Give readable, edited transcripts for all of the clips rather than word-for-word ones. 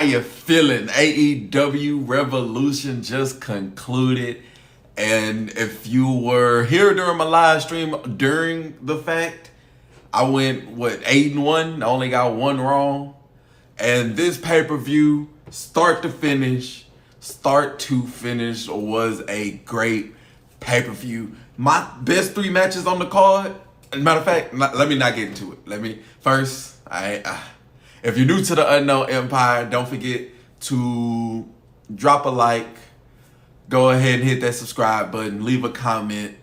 How you feeling? AEW Revolution just concluded. And if you were here during my live stream during the fact, I went, 8-1? I only got one wrong. And this pay-per-view, start to finish, was a great pay-per-view. My best three matches on the card. Matter of fact, let me not get into it. If you're new to the Unknown Empire, don't forget to drop a like, go ahead and hit that subscribe button, leave a comment.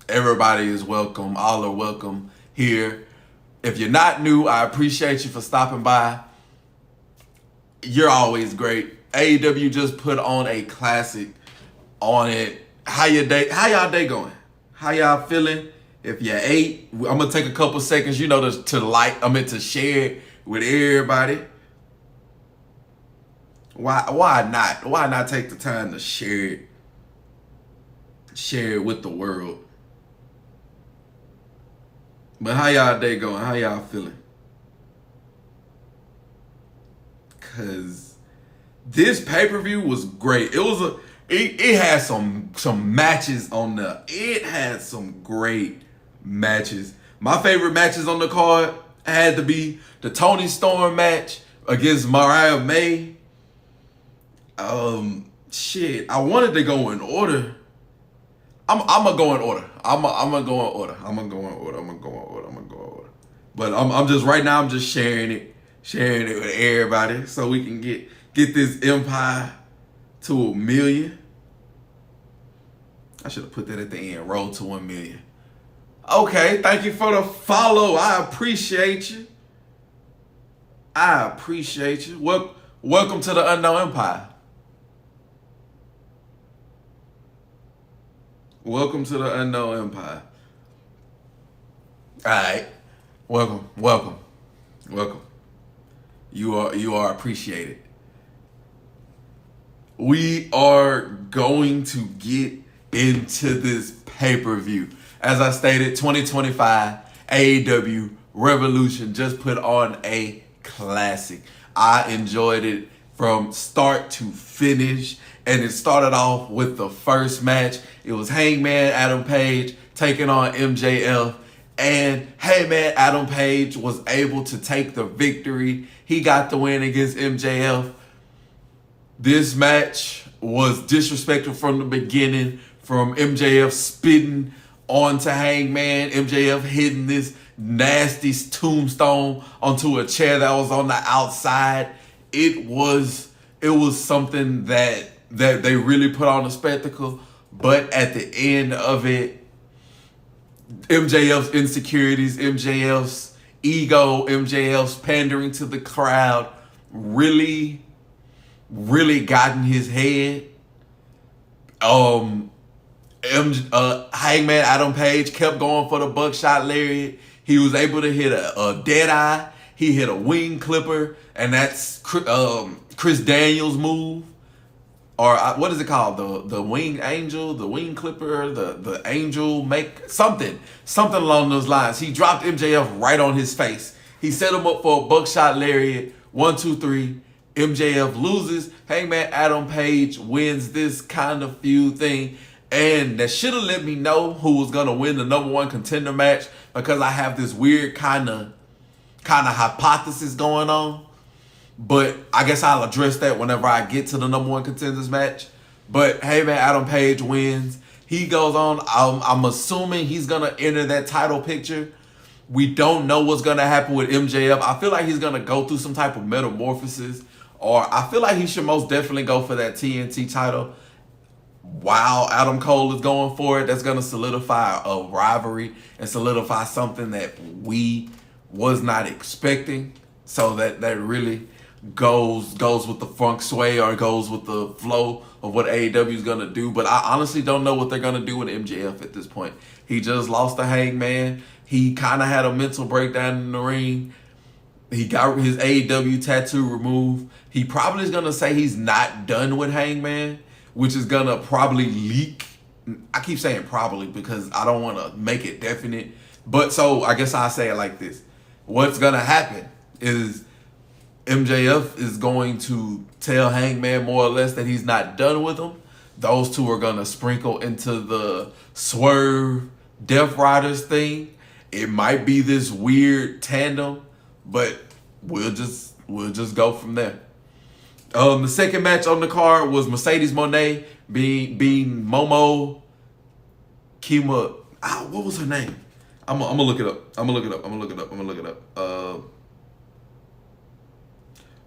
Everybody is welcome. All are welcome here. If you're not new, I appreciate you for stopping by. You're always great. AEW just put on a classic on it. How y'all day going? How y'all feeling? If you ate, I'm gonna take a couple seconds, to share it with everybody. Why not? Why not take the time to share it with the world? But how y'all day going? How y'all feeling? Cause this pay-per-view was great. It had some matches on there. It had some great matches. My favorite matches on the card had to be the Toni Storm match against Mariah May. I wanted to go in order. I'm gonna go in order. I'm gonna go in order. But I'm just right now. I'm just sharing it with everybody so we can get this empire to 1 million. I should have put that at the end. Roll to 1 million. Okay, thank you for the follow. I appreciate you. Welcome to the Unknown Empire. Welcome to the Unknown Empire. All right. Welcome. You are appreciated. We are going to get into this pay-per-view. As I stated, 2025 AEW Revolution just put on a classic. I enjoyed it from start to finish, and it started off with the first match. It was Hangman Adam Page taking on MJF, and Hangman Adam Page was able to take the victory. He got the win against MJF. This match was disrespectful from the beginning, from MJF spitting onto Hangman, MJF hitting this nasty tombstone onto a chair that was on the outside. It was something that they really put on a spectacle. But at the end of it, MJF's insecurities, MJF's ego, MJF's pandering to the crowd really got in his head. Hangman Adam Page kept going for the buckshot lariat. He was able to hit a dead eye. He hit a wing clipper, and that's Chris Daniels' move. Or what is it called? The wing angel, the wing clipper, the angel make something along those lines. He dropped MJF right on his face. He set him up for a buckshot lariat. 1, 2, 3. MJF loses. Hangman Adam Page wins this kind of feud thing. And that should have let me know who was going to win the number one contender match, because I have this weird kind of hypothesis going on. But I guess I'll address that whenever I get to the number one contenders match. But Hangman Adam Page wins. He goes on. I'm assuming he's going to enter that title picture. We don't know what's going to happen with MJF. I feel like he's going to go through some type of metamorphosis. Or I feel like he should most definitely go for that TNT title. While Adam Cole is going for it, that's going to solidify a rivalry and solidify something that we was not expecting. So that really goes with the feng shui, or goes with the flow of what AEW is going to do. But I honestly don't know what they're going to do with MJF at this point. He just lost to Hangman. He kind of had a mental breakdown in the ring. He got his AEW tattoo removed. He probably is going to say he's not done with Hangman, which is going to probably leak. I keep saying probably because I don't want to make it definite. But so I guess I'll say it like this. What's going to happen is MJF is going to tell Hangman more or less that he's not done with him. Those two are gonna sprinkle into the Swerve Death Riders thing. It might be this weird tandem, but we'll just go from there. The second match on the card was Mercedes Moné being Momo Kima. What was her name? I'm gonna look it up.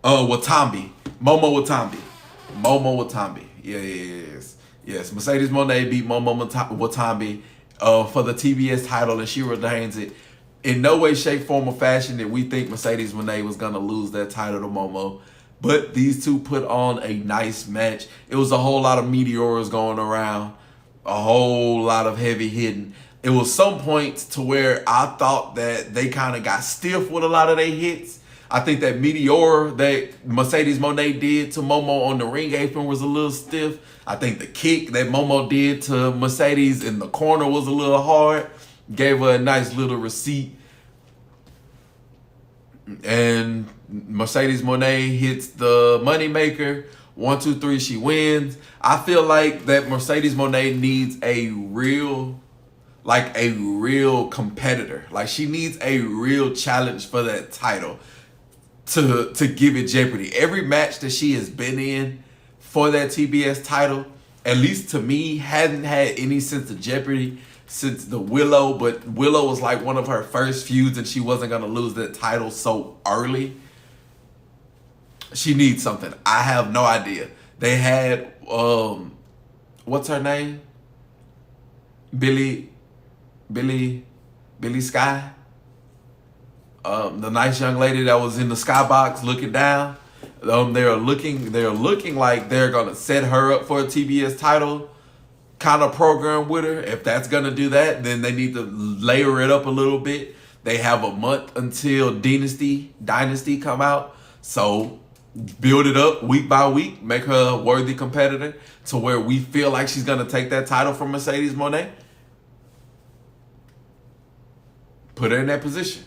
Watambi. Momo Watambi. Yes. Mercedes Moné beat Momo Watambi for the TBS title, and she retains it. In no way, shape, form, or fashion did we think Mercedes Moné was gonna lose that title to Momo. But these two put on a nice match. It was a whole lot of meteors going around, a whole lot of heavy hitting. It was some points to where I thought that they kind of got stiff with a lot of their hits. I think that meteor that Mercedes Moné did to Momo on the ring apron was a little stiff. I think the kick that Momo did to Mercedes in the corner was a little hard. Gave her a nice little receipt. And Mercedes Moné hits the moneymaker. 1, 2, 3, she wins. I feel like that Mercedes Moné needs a real competitor. Like, she needs a real challenge for that title to give it jeopardy. Every match that she has been in for that TBS title, at least to me, hadn't had any sense of jeopardy since the Willow, but Willow was like one of her first feuds and she wasn't going to lose that title so early. She needs something. I have no idea. They had, what's her name? Billy Sky? The nice young lady that was in the skybox looking down. They're looking like they're going to set her up for a TBS title kind of program with her. If that's going to do that, then they need to layer it up a little bit. They have a month until Dynasty come out. So build it up week by week. Make her a worthy competitor to where we feel like she's going to take that title from Mercedes Moné. Put her in that position.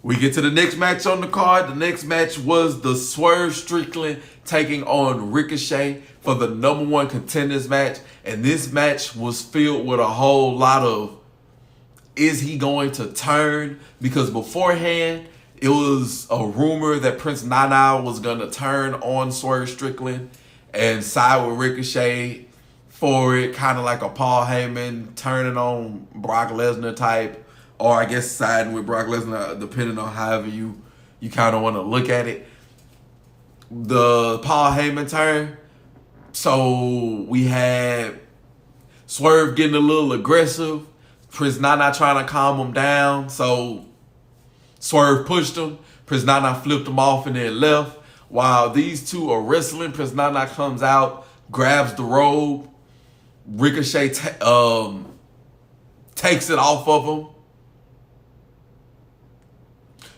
We get to the next match on the card. The next match was the Swerve Strickland taking on Ricochet for the #1 contenders match. And this match was filled with a whole lot of, is he going to turn? Because beforehand, it was a rumor that Prince Nana was going to turn on Swerve Strickland and side with Ricochet for it, kind of like a Paul Heyman turning on Brock Lesnar type. Or I guess siding with Brock Lesnar, depending on however you kind of want to look at it. The Paul Heyman turn. So we had Swerve getting a little aggressive. Prince Nana trying to calm him down. So Swerve pushed him. Prince Nana flipped him off and then left. While these two are wrestling, Prince Nana comes out, grabs the robe. Ricochet takes it off of him.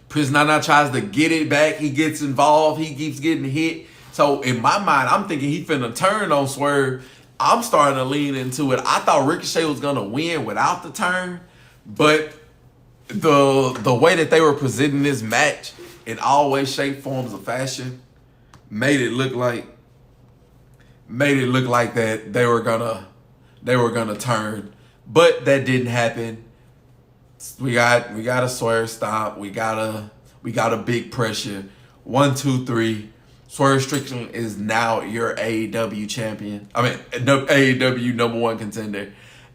Prince Nana tries to get it back. He gets involved. He keeps getting hit. So in my mind, I'm thinking he finna turn on Swerve. I'm starting to lean into it. I thought Ricochet was going to win without the turn. But the way that they were presenting this match in all ways, shape, forms, of fashion made it look like that they were gonna turn. But that didn't happen. We got a Swerve stomp. We got a big pressure. 1, 2, 3. Swerve Strickland is now your AEW champion. I mean, AEW #1 contender.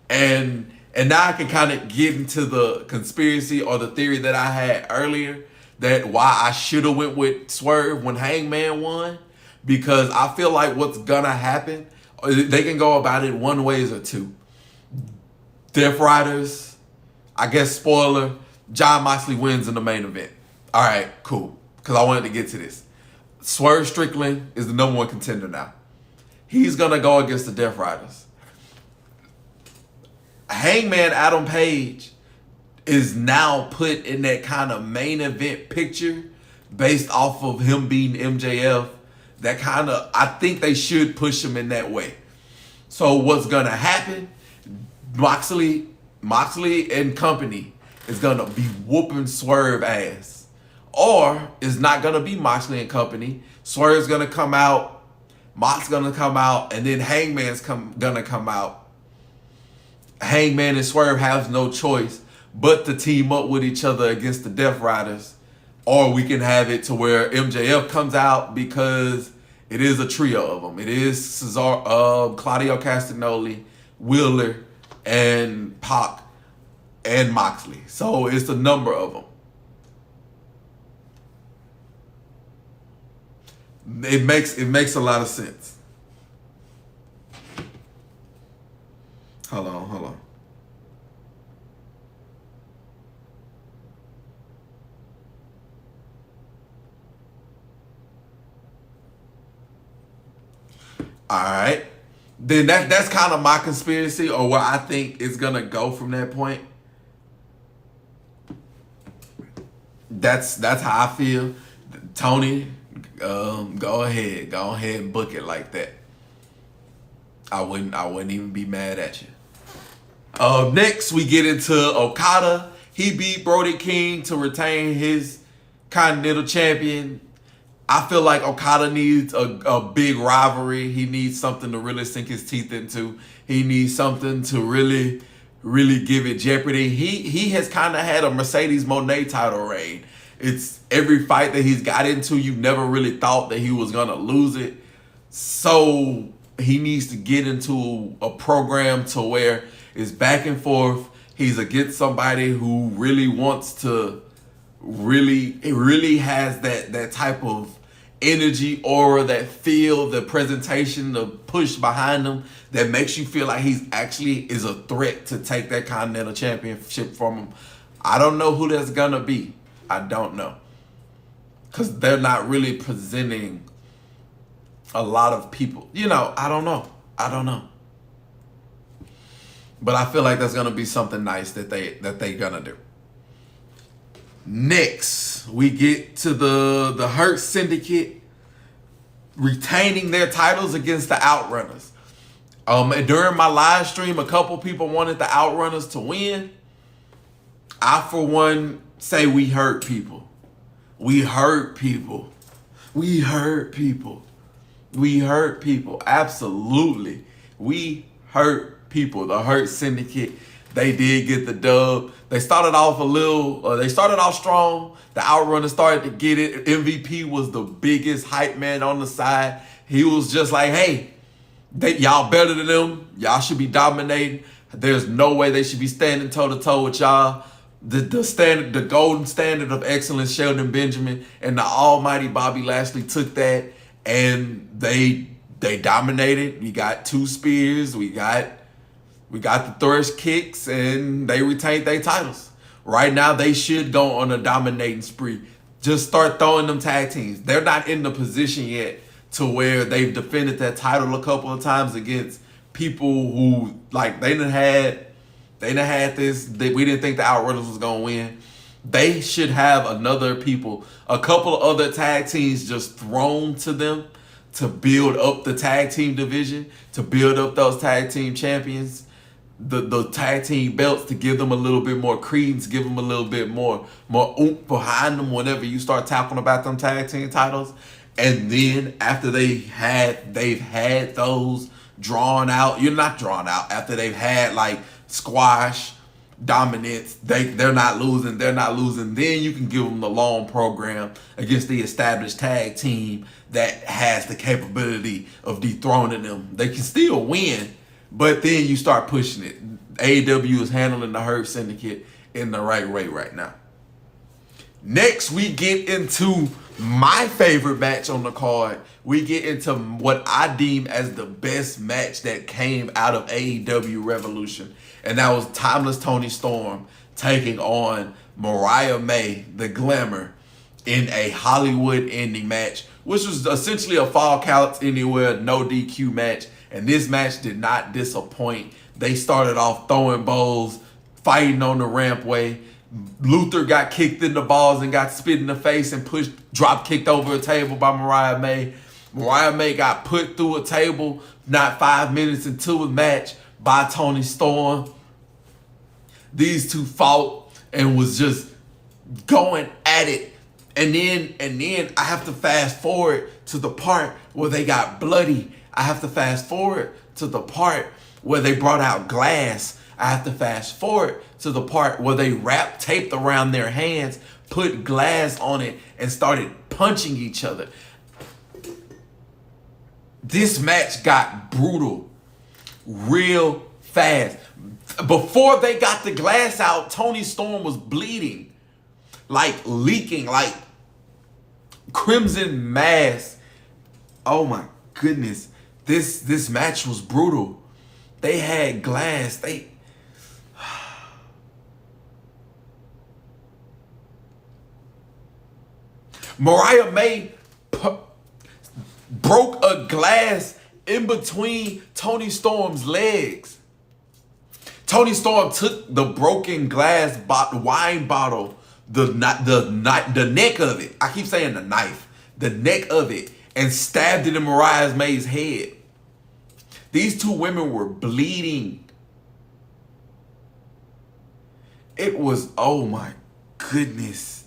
And now I can kind of get into the conspiracy or the theory that I had earlier, that why I should have went with Swerve when Hangman won. Because I feel like what's gonna happen, they can go about it one ways or two. Death Riders, I guess spoiler, Jon Moxley wins in the main event. All right, cool. Because I wanted to get to this. Swerve Strickland is the #1 contender now. He's going to go against the Death Riders. Hangman Adam Page is now put in that kind of main event picture based off of him beating MJF. That kind of, I think they should push him in that way. So what's going to happen? Moxley and company is going to be whooping Swerve ass Or it's not going to be Moxley and company. Swerve's going to come out, Mox's going to come out, and then Hangman's going to come out. Hangman and Swerve have no choice but to team up with each other against the Death Riders. Or we can have it to where MJF comes out, because it is a trio of them. It is Claudio Castagnoli, Wheeler, and Pac, and Moxley. So it's a number of them. It makes a lot of sense. Hold on. All right. Then that's kind of my conspiracy, or where I think it's gonna go from that point. That's how I feel. Tony, go ahead and book it like that. I wouldn't even be mad at you. Next we get into Okada. He beat Brody King to retain his Continental Champion. I feel like Okada needs a big rivalry. He needs something to really sink his teeth into. He needs something to really, really give it jeopardy. He has kind of had a Mercedes Moné title reign. It's every fight that he's got into, you never really thought that he was going to lose it. So he needs to get into a program to where it's back and forth. He's against somebody who really wants to really has that type of energy, aura, that feel, the presentation, the push behind him that makes you feel like he's actually is a threat to take that Continental Championship from him. I don't know who that's gonna be. I don't know, because they're not really presenting a lot of people. I don't know. But I feel like that's gonna be something nice that they gonna do. Next, we get to the Hurt Syndicate retaining their titles against the Outrunners. During my live stream, a couple people wanted the Outrunners to win. I, for one, say we hurt people. We hurt people. We hurt people. We hurt people. Absolutely. We hurt people. The Hurt Syndicate, they did get the dub. They started off strong. The Outrunners started to get it. MVP was the biggest hype man on the side. He was just like, hey, y'all better than them. Y'all should be dominating. There's no way they should be standing toe-to-toe with y'all. The golden standard of excellence, Sheldon Benjamin and the almighty Bobby Lashley took that, and they dominated. We got 2 spears. We got the thrush kicks, and they retained their titles. Right now, they should go on a dominating spree. Just start throwing them tag teams. They're not in the position yet to where they've defended that title a couple of times against people who, like, they done had this. We didn't think the Outrunners was going to win. They should have a couple of other tag teams just thrown to them to build up the tag team division, to build up those tag team champions, the tag team belts, to give them a little bit more credence, give them a little bit more oomph behind them whenever you start talking about them tag team titles. And then after they've had those drawn out, after they've had like squash, dominance, they're not losing, then you can give them the long program against the established tag team that has the capability of dethroning them. They can still win, but then you start pushing it. AEW is handling the Hurt Syndicate in the right way right now. Next, we get into my favorite match on the card. We get into what I deem as the best match that came out of AEW Revolution. And that was Timeless Toni Storm taking on Mariah May, the Glamour, in a Hollywood ending match, which was essentially a Fall Counts Anywhere, no DQ match. And this match did not disappoint. They started off throwing bowls, fighting on the rampway. Luther got kicked in the balls and got spit in the face and drop kicked over a table by Mariah May. Mariah May got put through a table not 5 minutes into a match by Toni Storm. These two fought and was just going at it. And then I have to fast forward to the part where they got bloody. I have to fast forward to the part where they brought out glass. I have to fast forward to the part where they wrapped tape around their hands, put glass on it, and started punching each other. This match got brutal real fast. Before they got the glass out, Toni Storm was bleeding, like leaking, like crimson mass. Oh my goodness. This match was brutal. They had glass. Mariah May broke a glass in between Toni Storm's legs. Toni Storm took the broken glass wine bottle, the neck of it. I keep saying the knife, the neck of it, and stabbed it in Mariah May's head. These two women were bleeding. It was, oh my goodness.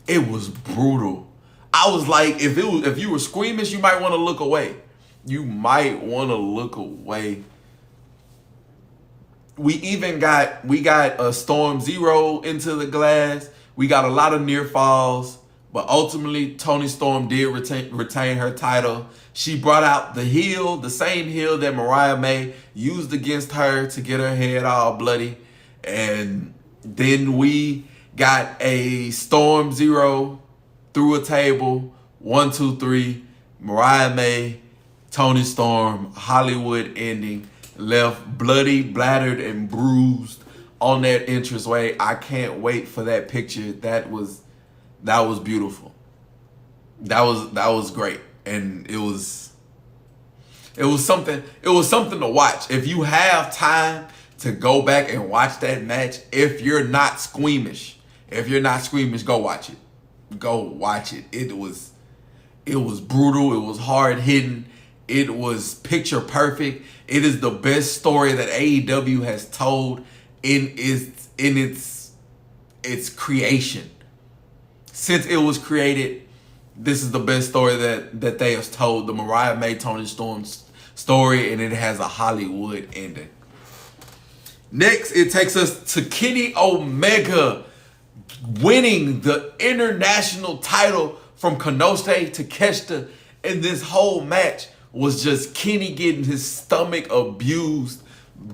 It was brutal. I was like, if you were squeamish, you might want to look away. You might want to look away. We got a Storm Zero into the glass. We got a lot of near falls, but ultimately Toni Storm did retain her title. She brought out the heel, the same heel that Mariah May used against her to get her head all bloody. And then we got a Storm Zero through a table. 1, 2, 3. Mariah May, Toni Storm, Hollywood ending. Left bloody, bladdered, and bruised on that entranceway. I can't wait for that picture. That was beautiful. That was great. And it was something to watch. If you have time to go back and watch that match, if you're not squeamish, go watch it. Go watch it. It was brutal. It was hard hitting. It was picture perfect. It is the best story that AEW has told in its creation. Since it was created, this is the best story that they have told. The Mariah May Toni Storm story, and it has a Hollywood ending. Next, it takes us to Kenny Omega winning the international title from Konosuke Takeshita. And this whole match was just Kenny getting his stomach abused,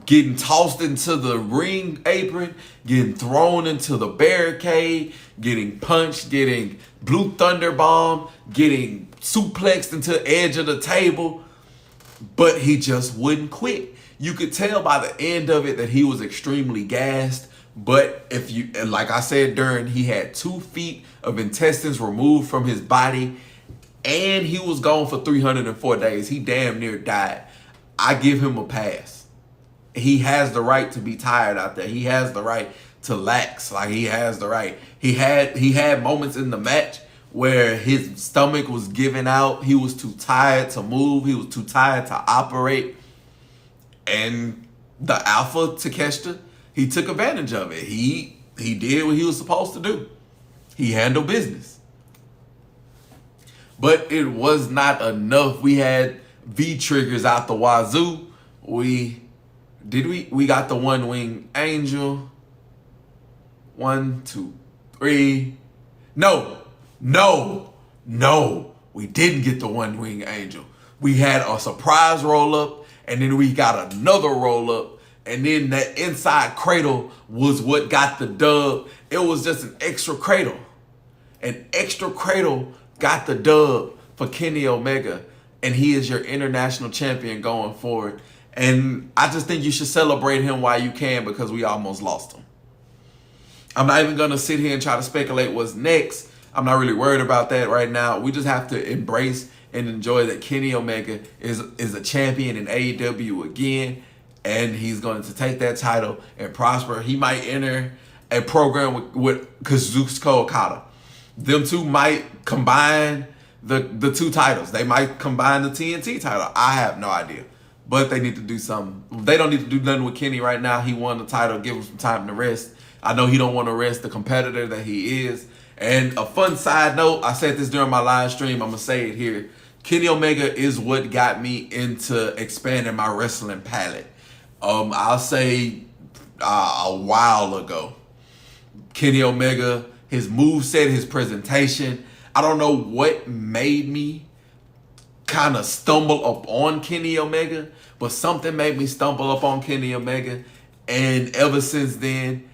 getting tossed into the ring apron, getting thrown into the barricade, getting punched, getting Blue Thunder Bomb, getting suplexed into the edge of the table. But he just wouldn't quit. You could tell by the end of it that he was extremely gassed. But like I said he had 2 feet of intestines removed from his body, and he was gone for 304 days. He damn near died. I give him a pass. He has the right to be tired out there. He has the right to lax. Like, he has the right. He had moments in the match where his stomach was giving out. He was too tired to move. He was too tired to operate. And the Alpha Takeshita, he took advantage of it. He did what he was supposed to do. He handled business. But it was not enough. We had V-triggers out the wazoo. We got the One Wing Angel. 1, 2, 3. No. We didn't get the One Wing Angel. We had a surprise roll-up, and then we got another roll-up, and then that inside cradle was what got the dub. It was just an extra cradle. An extra cradle got the dub for Kenny Omega, and he is your international champion going forward. And I just think you should celebrate him while you can, because we almost lost him. I'm not even going to sit here and try to speculate what's next. I'm not really worried about that right now. We just have to embrace and enjoy that Kenny Omega is a champion in AEW again, and he's going to take that title and prosper. He might enter a program with Kazuchika Okada. Them two might combine the 2 titles. They might combine the TNT title. I have no idea. But they need to do something. They don't need to do nothing with Kenny right now. He won the title. Give him some time to rest. I know he don't want to rest the competitor that he is. And a fun side note, I said this during my live stream, I'm going to say it here. Kenny Omega is what got me into expanding my wrestling palette. I'll say a while ago, Kenny Omega, his moveset, his presentation, I don't know what made me kind of stumble up on Kenny Omega, but something made me stumble up on Kenny Omega. And ever since then,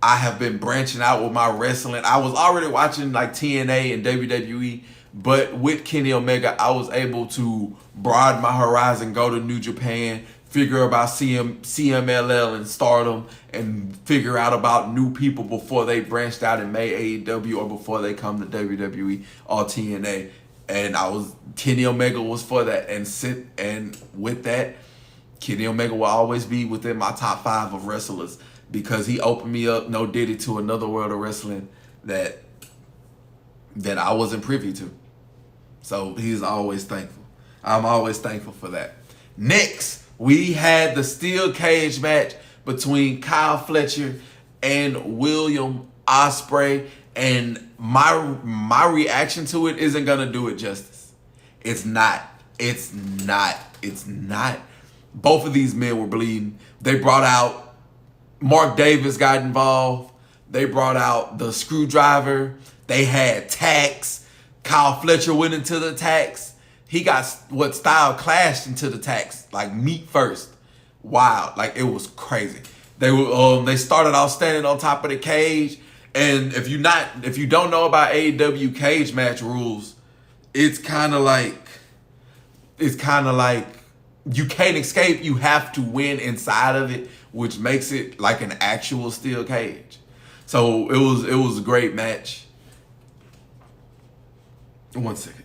I have been branching out with my wrestling. I was already watching like TNA and WWE, but with Kenny Omega, I was able to broaden my horizon, go to New Japan, figure about CMLL and Stardom, and figure out about new people before they branched out and made AEW or before they come to WWE or TNA. And Kenny Omega was for that. And with that, Kenny Omega will always be within my top 5 of wrestlers because he opened me up, no Diddy, to another world of wrestling that I wasn't privy to. So he's always thankful. I'm always thankful for that. Next, we had the steel cage match between Kyle Fletcher and William Ospreay, and my reaction to it isn't gonna do it justice. It's not. Both of these men were bleeding. They brought out Mark Davis got involved. They brought out the screwdriver. They had tacks. Kyle Fletcher went into the tacks. He got style clashed into the tacks, like meat first. Wow, like it was crazy. They started off standing on top of the cage, and if you don't know about AEW cage match rules, it's kind of like you can't escape. You have to win inside of it, which makes it like an actual steel cage. So it was a great match. One second.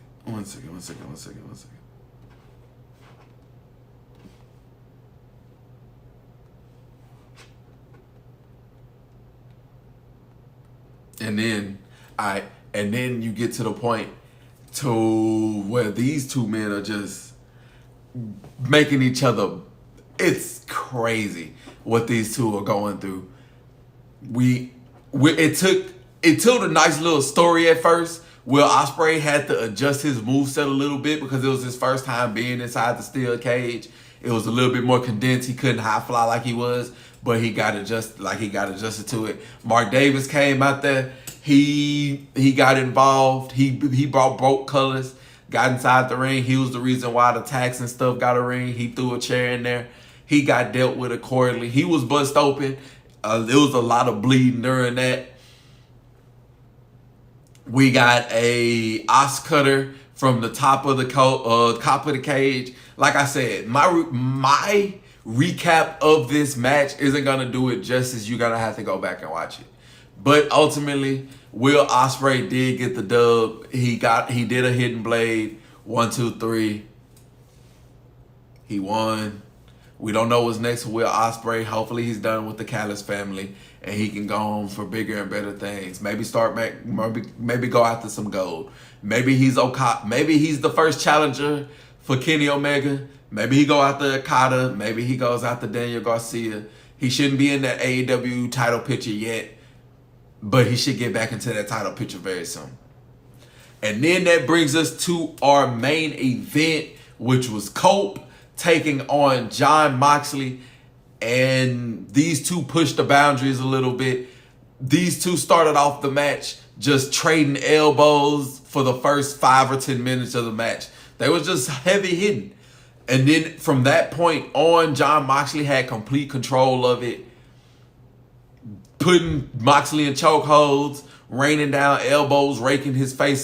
And then you get to the point to where these two men are just making each other. It's crazy what these two are going through. It took a nice little story at first. Will Ospreay had to adjust his moveset a little bit because it was his first time being inside the steel cage. It was a little bit more condensed. He couldn't high fly like he was, but he got adjusted to it. Mark Davis came out there. He got involved. He brought broke colors, got inside the ring. He was the reason why the tax and stuff got a ring. He threw a chair in there. He got dealt with accordingly. He was bust open. There was a lot of bleeding during that. We got a os cutter from the top of the cage. Like I said, my recap of this match isn't gonna do it justice. You're gonna have to go back and watch it. But ultimately, Will Ospreay did get the dub. He did a hidden blade. 1, 2, 3. He won. We don't know what's next for Will Ospreay. Hopefully he's done with the Callis family and he can go on for bigger and better things. Maybe maybe go after some gold. Maybe he's the first challenger for Kenny Omega. Maybe he go after Okada. Maybe he goes after Daniel Garcia. He shouldn't be in that AEW title picture yet, but he should get back into that title picture very soon. And then that brings us to our main event, which was Cope taking on Jon Moxley. And these two pushed the boundaries a little bit. These two started off the match just trading elbows for the first 5 or 10 minutes of the match. They was just heavy hitting. And then from that point on, Jon Moxley had complete control of it, putting Moxley in chokeholds, raining down elbows, raking his forearm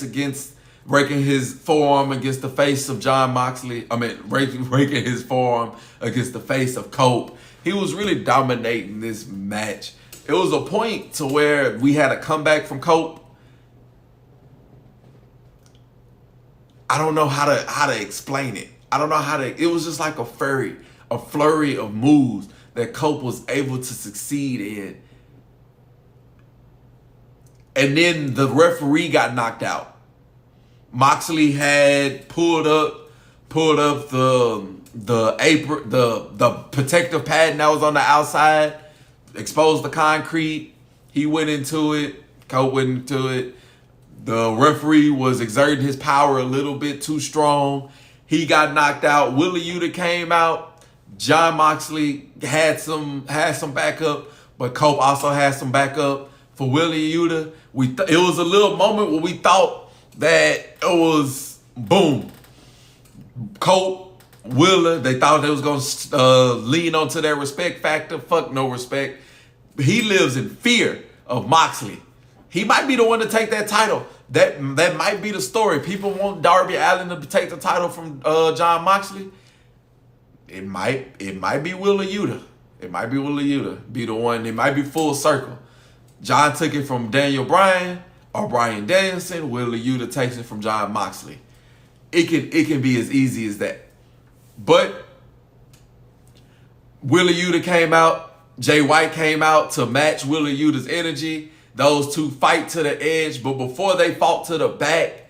against the face of Jon Moxley. Raking his forearm against the face of Cope. He was really dominating this match. It was a point to where we had a comeback from Cope. I don't know how to explain it. It was just like a flurry of moves that Cope was able to succeed in. And then the referee got knocked out. Moxley had pulled up the apron, the protective padding that was on the outside, exposed the concrete. He went into it. Cope went into it. The referee was exerting his power a little bit too strong. He got knocked out. Wheeler Yuta came out. Jon Moxley had some backup, but Cope also had some backup for Wheeler Yuta. It was a little moment where we thought that it was boom. Cope, Wheeler, they thought they was going to lean onto their respect factor. Fuck no respect. He lives in fear of Moxley. He might be the one to take that title. That might be the story. People want Darby Allin to take the title from Jon Moxley. It might be Wheeler Yuta. It might be Wheeler Yuta. Be the one. It might be full circle. John took it from Daniel Bryan or Bryan Danielson. Wheeler Yuta takes it from Jon Moxley. It can be as easy as that. But Wheeler Yuta came out. Jay White came out to match Wheeler Yuta's energy. Those two fight to the edge, but before they fought to the back,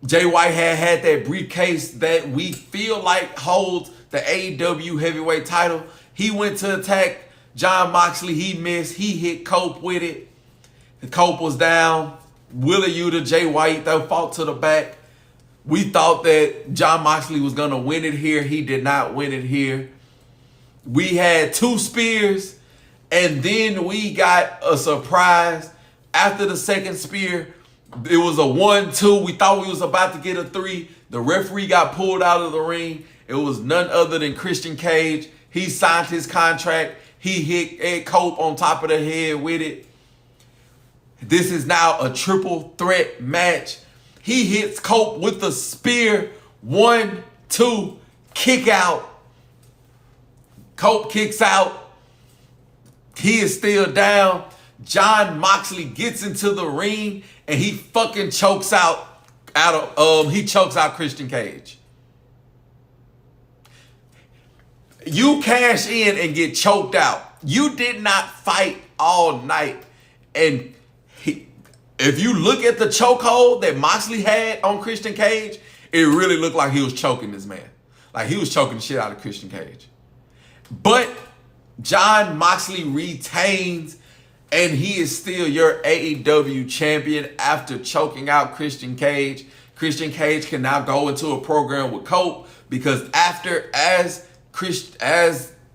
Jay White had that briefcase that we feel like holds the AEW heavyweight title. He went to attack Jon Moxley. He missed. He hit Cope with it. Cope was down. Wheeler Yuta, Jay White, they fought to the back. We thought that Jon Moxley was going to win it here. He did not win it here. We had 2 spears. And then we got a surprise after the second spear. It was a 1-2. We thought we was about to get a 3. The referee got pulled out of the ring. It was none other than Christian Cage. He signed his contract. He hit Ed Cope on top of the head with it. This is now a triple threat match. He hits Cope with the spear. 1, 2, kick out. Cope kicks out. He is still down. Jon Moxley gets into the ring and he fucking chokes out Christian Cage. You cash in and get choked out. You did not fight all night. And if you look at the chokehold that Moxley had on Christian Cage, it really looked like he was choking this man. Like he was choking the shit out of Christian Cage. But Jon Moxley retains, and he is still your AEW champion after choking out Christian Cage. Christian Cage can now go into a program with Cope because as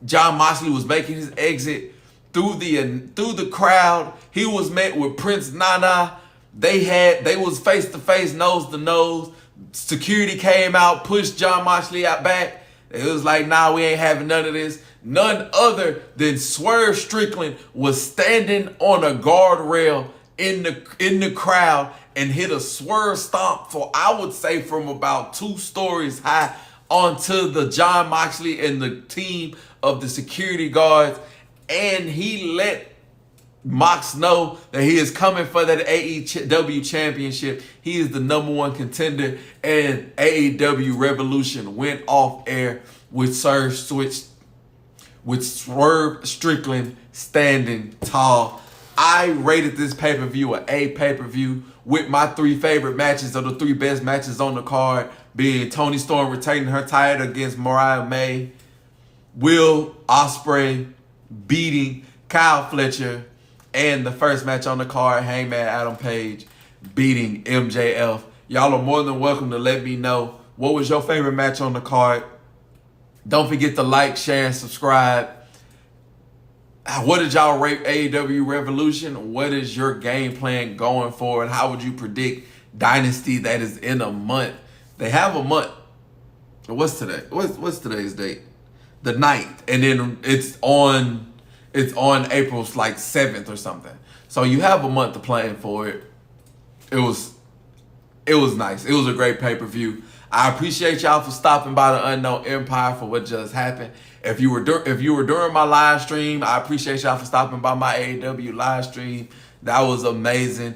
Jon Moxley was making his exit through the crowd, he was met with Prince Nana. They was face to face, nose to nose. Security came out, pushed Jon Moxley out back. It was like, nah, we ain't having none of this. None other than Swerve Strickland was standing on a guardrail in the crowd and hit a swerve stomp for, I would say, from about 2 stories high onto the Jon Moxley and the team of the security guards. And he let Mox know that he is coming for that AEW championship. He is the #1 contender, and AEW Revolution went off air with Swerve Strickland standing tall. I rated this pay-per-view an A pay-per-view with my 3 favorite matches, or the 3 best matches on the card, being Toni Storm retaining her title against Mariah May, Will Ospreay beating Kyle Fletcher, and the first match on the card, Hangman Adam Page beating MJF. Y'all are more than welcome to let me know what was your favorite match on the card. Don't forget to like, share, and subscribe. What did y'all rate AEW Revolution? What is your game plan going forward? How would you predict Dynasty that is in a month? They have a month. What's today? What's today's date? The 9th. And then it's on April's like 7th or something. So you have a month to plan for it. It was nice. It was a great pay-per-view. I appreciate y'all for stopping by the Unknown Empire for what just happened. If you were during my live stream, I appreciate y'all for stopping by my AEW live stream. That was amazing.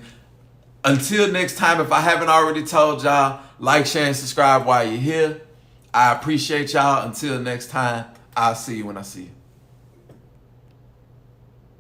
Until next time, if I haven't already told y'all, like, share, and subscribe while you're here. I appreciate y'all. Until next time, I'll see you when I see you.